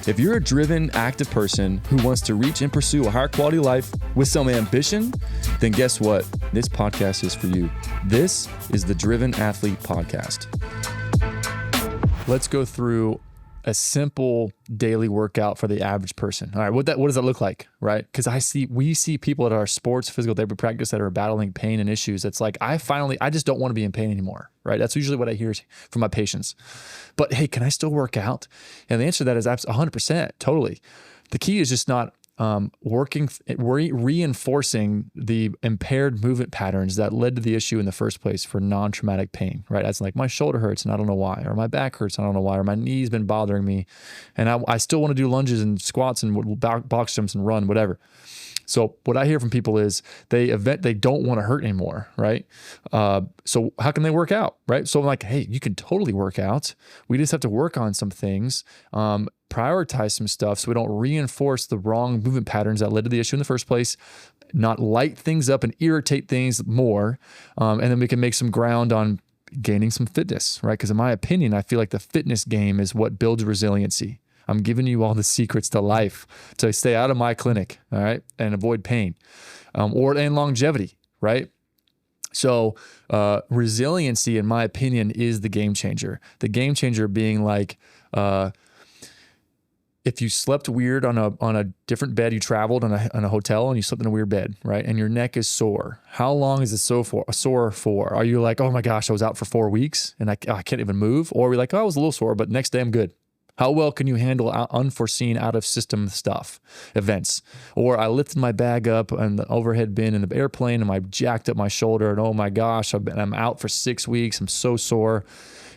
If you're a driven, active person who wants to reach and pursue a higher quality life with some ambition, then guess what? This podcast is for you. This is the Driven Athlete Podcast. Let's go through a simple daily workout for the average person. All right, what does that look like, right? Because we see people at our sports physical therapy practice that are battling pain and issues. It's like, I just don't want to be in pain anymore, right? That's usually what I hear from my patients. But hey, can I still work out? And the answer to that is 100%, totally. The key is just not reinforcing the impaired movement patterns that led to the issue in the first place for non-traumatic pain, right? That's like my shoulder hurts and I don't know why, or my back hurts and I don't know why, or my knee's been bothering me and I still want to do lunges and squats and box jumps and run, whatever. So what I hear from people is they don't want to hurt anymore, right? So how can they work out, right? So I'm like, hey, you can totally work out. We just have to work on some things, prioritize some stuff so we don't reinforce the wrong movement patterns that led to the issue in the first place, not light things up and irritate things more, and then we can make some ground on gaining some fitness, right? Because in my opinion, I feel like the fitness game is what builds resiliency. I'm giving you all the secrets to life to stay out of my clinic, all right, and avoid pain, and longevity, right? So resiliency, in my opinion, is the game changer. The game changer being like, if you slept weird on a different bed, you traveled on a hotel and you slept in a weird bed, right? And your neck is sore. How long is it sore for? Are you like, oh my gosh, I was out for 4 weeks and I can't even move? Or are we like, oh, I was a little sore, but next day I'm good. How well can you handle unforeseen, out-of-system stuff, events? Or I lifted my bag up on the overhead bin in the airplane and I jacked up my shoulder and oh my gosh, I'm out for 6 weeks. I'm so sore.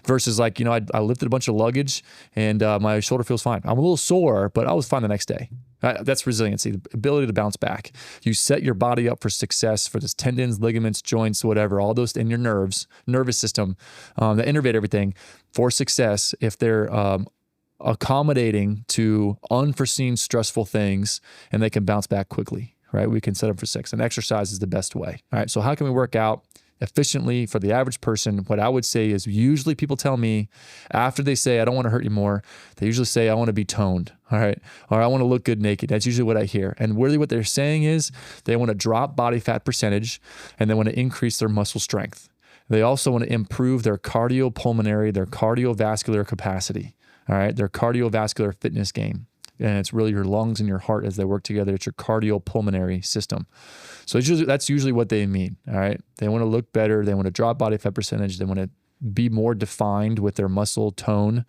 Versus like, I lifted a bunch of luggage and my shoulder feels fine. I'm a little sore, but I was fine the next day. That's resiliency, the ability to bounce back. You set your body up for success for this tendons, ligaments, joints, whatever, all those in your nerves, nervous system that innervate everything for success if they're accommodating to unforeseen stressful things and they can bounce back quickly, right? We can set up for success, and exercise is the best way. All right. So how can we work out efficiently for the average person? What I would say is usually people tell me after they say, I don't want to hurt you more, they usually say, I want to be toned. All right. Or I want to look good naked. That's usually what I hear. And really what they're saying is they want to drop body fat percentage and they want to increase their muscle strength. They also want to improve their cardiopulmonary, their cardiovascular capacity. All right, their cardiovascular fitness game. And it's really your lungs and your heart as they work together. It's your cardiopulmonary system. So that's usually what they mean. All right, they want to look better. They want to drop body fat percentage. They want to be more defined with their muscle tone,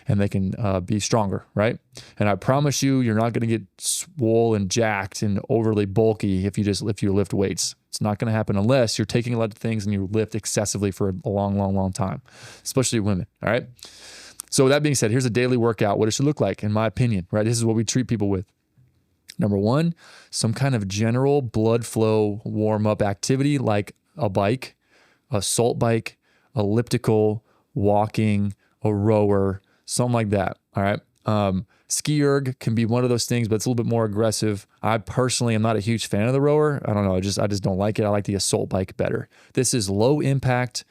and they can be stronger, right? And I promise you, you're not going to get swole and jacked and overly bulky if you lift weights. It's not going to happen unless you're taking a lot of things and you lift excessively for a long, long, long time, especially women. All right. So with that being said, here's a daily workout, what it should look like, in my opinion, right? This is what we treat people with. Number one, some kind of general blood flow warm-up activity like a bike, a salt bike, elliptical, walking, a rower, something like that, all right? Ski erg can be one of those things, but it's a little bit more aggressive. I personally am not a huge fan of the rower. I don't know, I just don't like it. I like the assault bike better. This is low impact,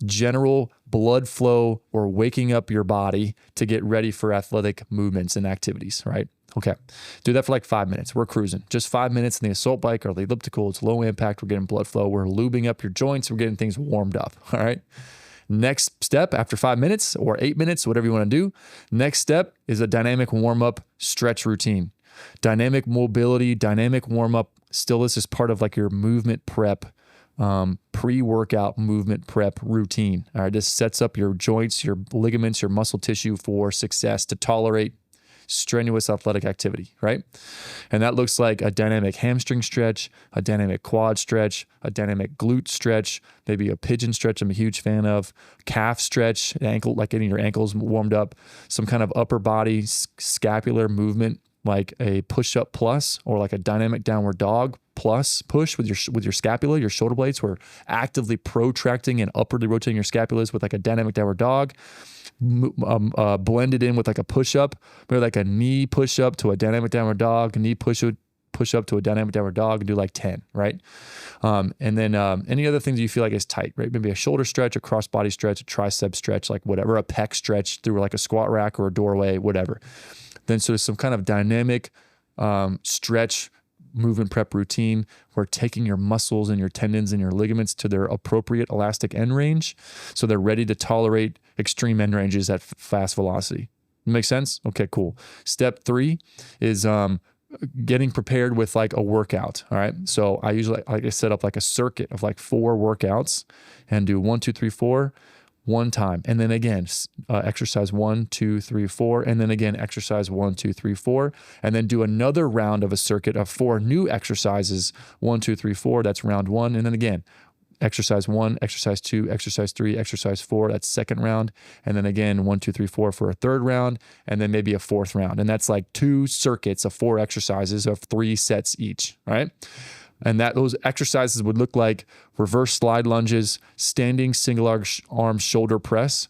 general blood flow or waking up your body to get ready for athletic movements and activities, right? Okay. Do that for like 5 minutes. We're cruising. Just 5 minutes in the assault bike or the elliptical. It's low impact. We're getting blood flow. We're lubing up your joints. We're getting things warmed up. All right. Next step after 5 minutes or 8 minutes, whatever you want to do. Next step is a dynamic warm-up stretch routine. Dynamic mobility, dynamic warm-up. Still, this is part of like your movement prep, pre-workout movement prep routine. All right. This sets up your joints, your ligaments, your muscle tissue for success to tolerate strenuous athletic activity, right? And that looks like a dynamic hamstring stretch, a dynamic quad stretch, a dynamic glute stretch, maybe a pigeon stretch I'm a huge fan of, calf stretch, ankle, like getting your ankles warmed up, some kind of upper body scapular movement like a push-up plus or like a dynamic downward dog plus push with your scapula, your shoulder blades. We're actively protracting and upwardly rotating your scapulas with like a dynamic downward dog. Blended in with like a push-up, maybe like a knee push-up to a dynamic downward dog, a knee push-up to a dynamic downward dog, and do like 10, right? And then any other things you feel like is tight, right? Maybe a shoulder stretch, a cross-body stretch, a tricep stretch, like whatever, a pec stretch through like a squat rack or a doorway, whatever. Then so some kind of dynamic stretch movement prep routine where taking your muscles and your tendons and your ligaments to their appropriate elastic end range so they're ready to tolerate extreme end ranges at fast velocity. Make sense? Okay, cool. Step 3 is getting prepared with like a workout. All right. So I usually like I set up like a circuit of like 4 workouts and do 1, 2, 3, 4 one time. And then again, exercise 1, 2, 3, 4. And then again, exercise 1, 2, 3, 4. And then do another round of a circuit of 4 new exercises. 1, 2, 3, 4. That's round 1. And then again, exercise 1, exercise 2, exercise 3, exercise 4. That's second round. And then again, 1, 2, 3, 4 for a third round. And then maybe a fourth round. And that's like 2 circuits of 4 exercises of 3 sets each. Right. And that those exercises would look like reverse slide lunges, standing single arm shoulder press,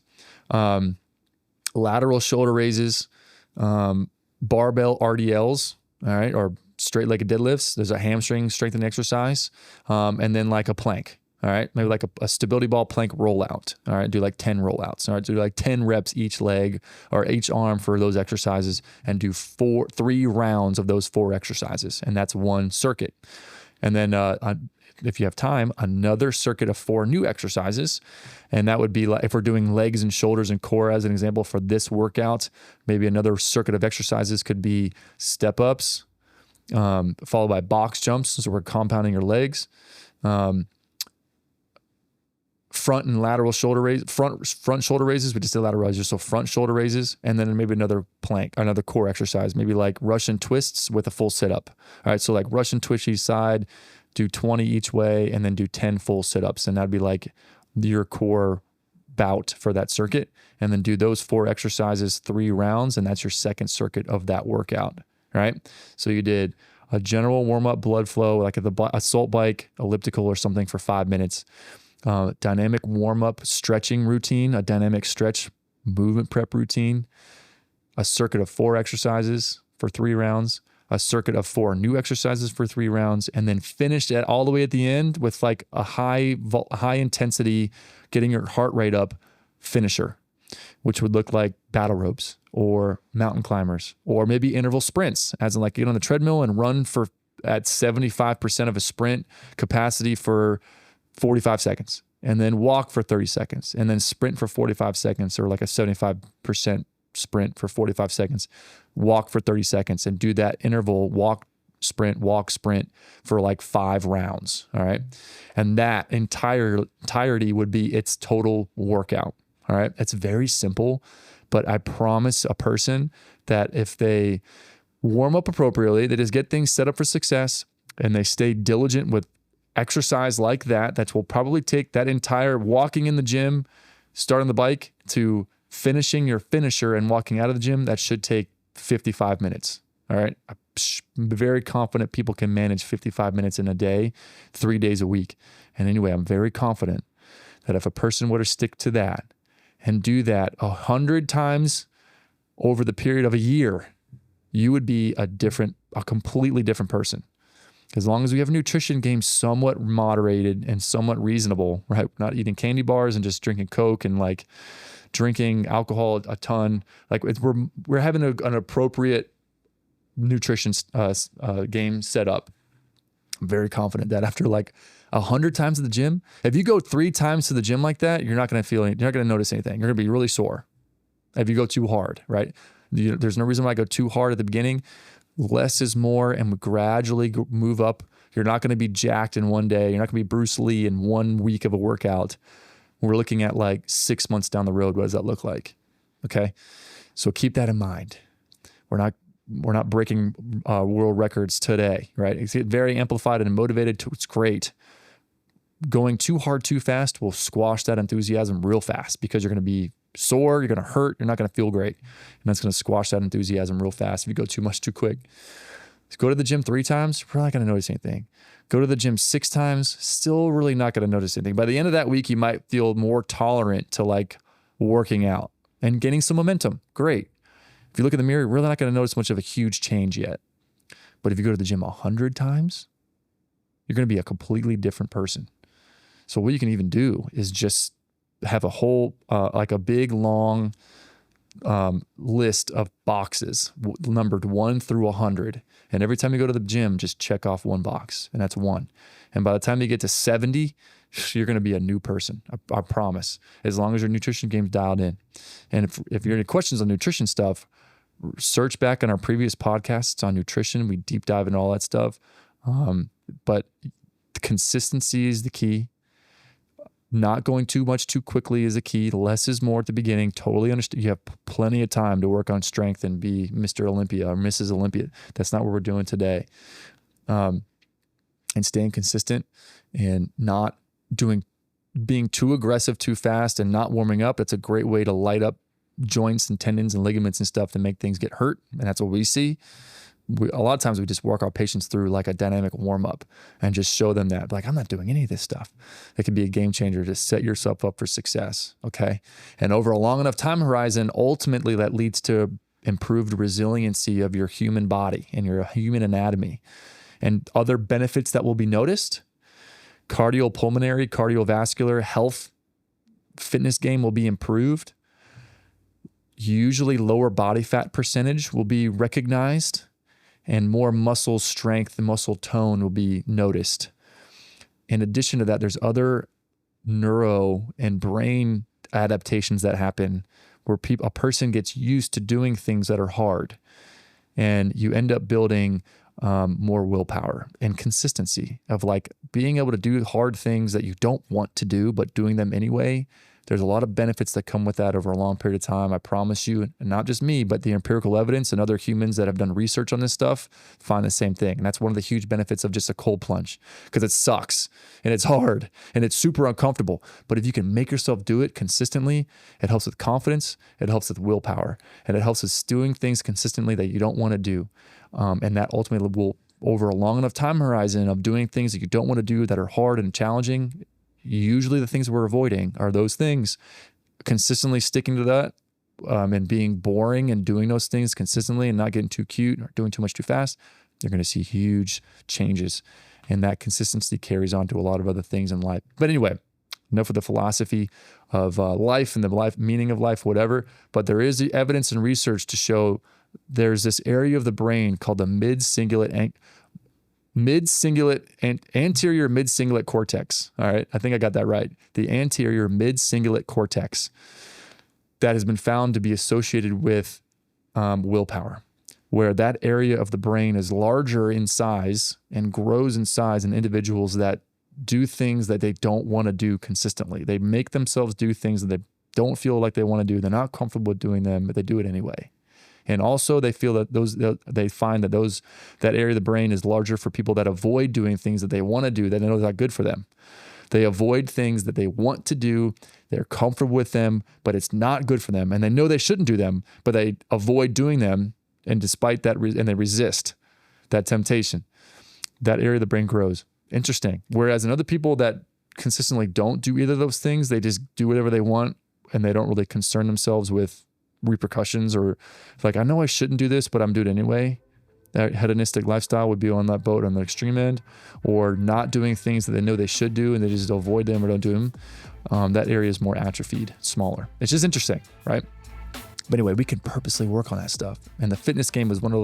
lateral shoulder raises, barbell RDLs, all right, or straight legged deadlifts. There's a hamstring strengthening exercise, and then like a plank. All right, maybe like a stability ball plank rollout. All right, do like 10 rollouts. All right, do like 10 reps each leg or each arm for those exercises, and do 3 rounds of those 4 exercises, and that's one circuit. And then if you have time, another circuit of 4 new exercises. And that would be like, if we're doing legs and shoulders and core as an example for this workout, maybe another circuit of exercises could be step ups, followed by box jumps. So we're compounding your legs. Front and lateral shoulder raise, front shoulder raises. We just did lateral raises, so front shoulder raises, and then maybe another plank, another core exercise, maybe like Russian twists with a full sit-up. All right, so like Russian twist each side, do 20 each way, and then do 10 full sit-ups, and that'd be like your core bout for that circuit. And then do those 4 exercises 3 rounds, and that's your second circuit of that workout. Right? So you did a general warm-up blood flow, like the assault bike, elliptical, or something for 5 minutes. Dynamic warm-up stretching routine, a dynamic stretch movement prep routine, a circuit of 4 exercises for 3 rounds, a circuit of 4 new exercises for 3 rounds, and then finished it all the way at the end with like a high intensity, getting your heart rate up finisher, which would look like battle ropes or mountain climbers, or maybe interval sprints, as in like get on the treadmill and run at 75% of a sprint capacity for 45 seconds, and then walk for 30 seconds, and then sprint for 45 seconds, or like a 75% sprint for 45 seconds, walk for 30 seconds, and do that interval walk, sprint for like 5 rounds. All right. And that entirety would be its total workout. All right. It's very simple, but I promise a person that if they warm up appropriately, they just get things set up for success, and they stay diligent with exercise like that will probably take that entire walking in the gym, starting the bike, to finishing your finisher and walking out of the gym. That should take 55 minutes. All right. I'm very confident people can manage 55 minutes in a day, 3 days a week. And anyway, I'm very confident that if a person were to stick to that and do that 100 times over the period of a year, you would be a completely different person. As long as we have a nutrition game somewhat moderated and somewhat reasonable, right? We're not eating candy bars and just drinking Coke and like drinking alcohol a ton. Like we're having an appropriate nutrition game set up. I'm very confident that after like 100 times at the gym, if you go 3 times to the gym like that, you're not going to notice anything. You're going to be really sore if you go too hard, right? There's no reason why I go too hard at the beginning. Less is more, and we gradually move up. You're not going to be jacked in one day. You're not going to be Bruce Lee in 1 week of a workout. We're looking at like 6 months down the road. What does that look like? Okay. So keep that in mind. We're not breaking world records today, right? It's very amplified and motivated. It's great. Going too hard, too fast will squash that enthusiasm real fast, because you're going to be sore, you're going to hurt, you're not going to feel great. And that's going to squash that enthusiasm real fast if you go too much too quick. Go to the gym 3 times, you're probably not going to notice anything. Go to the gym 6 times, still really not going to notice anything. By the end of that week, you might feel more tolerant to like working out and getting some momentum. Great. If you look in the mirror, you're really not going to notice much of a huge change yet. But if you go to the gym 100 times, you're going to be a completely different person. So what you can even do is just have a whole, like a big, long list of boxes numbered 1 through 100. And every time you go to the gym, just check off one box, and that's 1. And by the time you get to 70, you're going to be a new person. I promise, as long as your nutrition game's dialed in. And if you have any questions on nutrition stuff, search back on our previous podcasts on nutrition. We deep dive into all that stuff. But consistency is the key. Not going too much too quickly is the key. Less is more at the beginning. Totally understand. You have plenty of time to work on strength and be Mr. Olympia or Mrs. Olympia. That's not what we're doing today. And staying consistent and not being too aggressive too fast and not warming up. That's a great way to light up joints and tendons and ligaments and stuff to make things get hurt. And that's what we see. A lot of times we just work our patients through like a dynamic warm up and just show them that, like, I'm not doing any of this stuff. It can be a game changer to set yourself up for success. Okay. And over a long enough time horizon, ultimately that leads to improved resiliency of your human body and your human anatomy. And other benefits that will be noticed: cardiopulmonary, cardiovascular health, fitness game will be improved. Usually lower body fat percentage will be recognized, and more muscle strength and muscle tone will be noticed. In addition to that, there's other neuro and brain adaptations that happen where a person gets used to doing things that are hard, and you end up building more willpower and consistency of like being able to do hard things that you don't want to do, but doing them anyway. There's a lot of benefits that come with that over a long period of time. I promise you, and not just me, but the empirical evidence and other humans that have done research on this stuff find the same thing. And that's one of the huge benefits of just a cold plunge, because it sucks and it's hard and it's super uncomfortable. But if you can make yourself do it consistently, it helps with confidence, it helps with willpower, and it helps with doing things consistently that you don't want to do. And that ultimately will, over a long enough time horizon of doing things that you don't want to do that are hard and challenging, usually the things we're avoiding are those things. Consistently sticking to that and being boring and doing those things consistently and not getting too cute or doing too much too fast, you're going to see huge changes. And that consistency carries on to a lot of other things in life. But anyway, enough of the philosophy of life and the life meaning of life, whatever. But there is the evidence and research to show there's this area of the brain called the anterior mid-cingulate cortex. All right. I think I got that right. The anterior mid-cingulate cortex that has been found to be associated with willpower, where that area of the brain is larger in size and grows in size in individuals that do things that they don't want to do consistently. They make themselves do things that they don't feel like they want to do. They're not comfortable with doing them, but they do it anyway. And also they feel that they find that that area of the brain is larger for people that avoid doing things that they want to do that they know is not good for them. They avoid things that they want to do. They're comfortable with them, but it's not good for them. And they know they shouldn't do them, but they avoid doing them. And despite that, and they resist that temptation. That area of the brain grows. Interesting. Whereas in other people that consistently don't do either of those things, they just do whatever they want and they don't really concern themselves with repercussions, or like, I know I shouldn't do this, but I'm doing it anyway. That hedonistic lifestyle would be on that boat on the extreme end, or not doing things that they know they should do and they just avoid them or don't do them. That area is more atrophied, smaller. It's just interesting, right? But anyway, we can purposely work on that stuff. And the fitness game is one of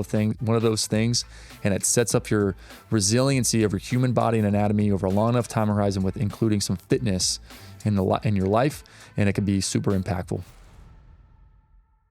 those things, and it sets up your resiliency of your human body and anatomy over a long enough time horizon with including some fitness in your life, and it can be super impactful.